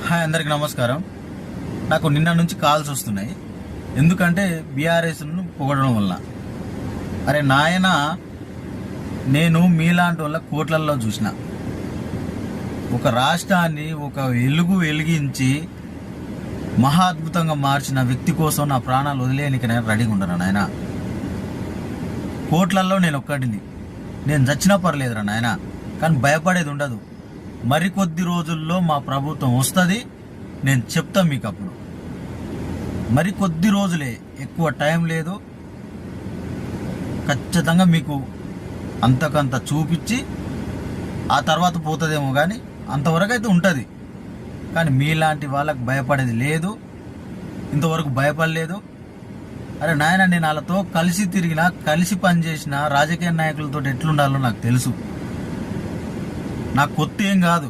Hi, అందరికి నమస్కారం. నాకు నిన్న నుంచి కాల్స్ వస్తున్నాయి. ఎందుకంటే బీఆర్ఎస్ను పొగడడం వల్ల. అరే నాయన, నేను మీలాంటి వాళ్ళ కోట్లల్లో చూసిన ఒక రాష్ట్రాన్ని ఒక వెలిగించి మహా అద్భుతంగా మార్చిన వ్యక్తి కోసం నా ప్రాణాలు వదిలేయడానికి నేను రెడీగా ఉంటాను నాయన. కోట్లల్లో నేను ఒక్కటిని. నేను చచ్చినా పర్లేదురా నాయన, కానీ భయపడేది ఉండదు. మరికొద్ది రోజుల్లో మా ప్రభుత్వం వస్తుంది, నేను చెప్తా మీకు. అప్పుడు మరికొద్ది రోజులే, ఎక్కువ టైం లేదు. ఖచ్చితంగా మీకు అంతకంత చూపించి ఆ తర్వాత పోతుందేమో, కానీ అంతవరకు అయితే ఉంటుంది. కానీ మీలాంటి వాళ్ళకు భయపడేది లేదు, ఇంతవరకు భయపడలేదు. అరే నాయన, నేను వాళ్ళతో కలిసి తిరిగిన, కలిసి పనిచేసిన రాజకీయ నాయకులతో ఎట్లుండాలో నాకు తెలుసు. నాకు కొత్త ఏం కాదు.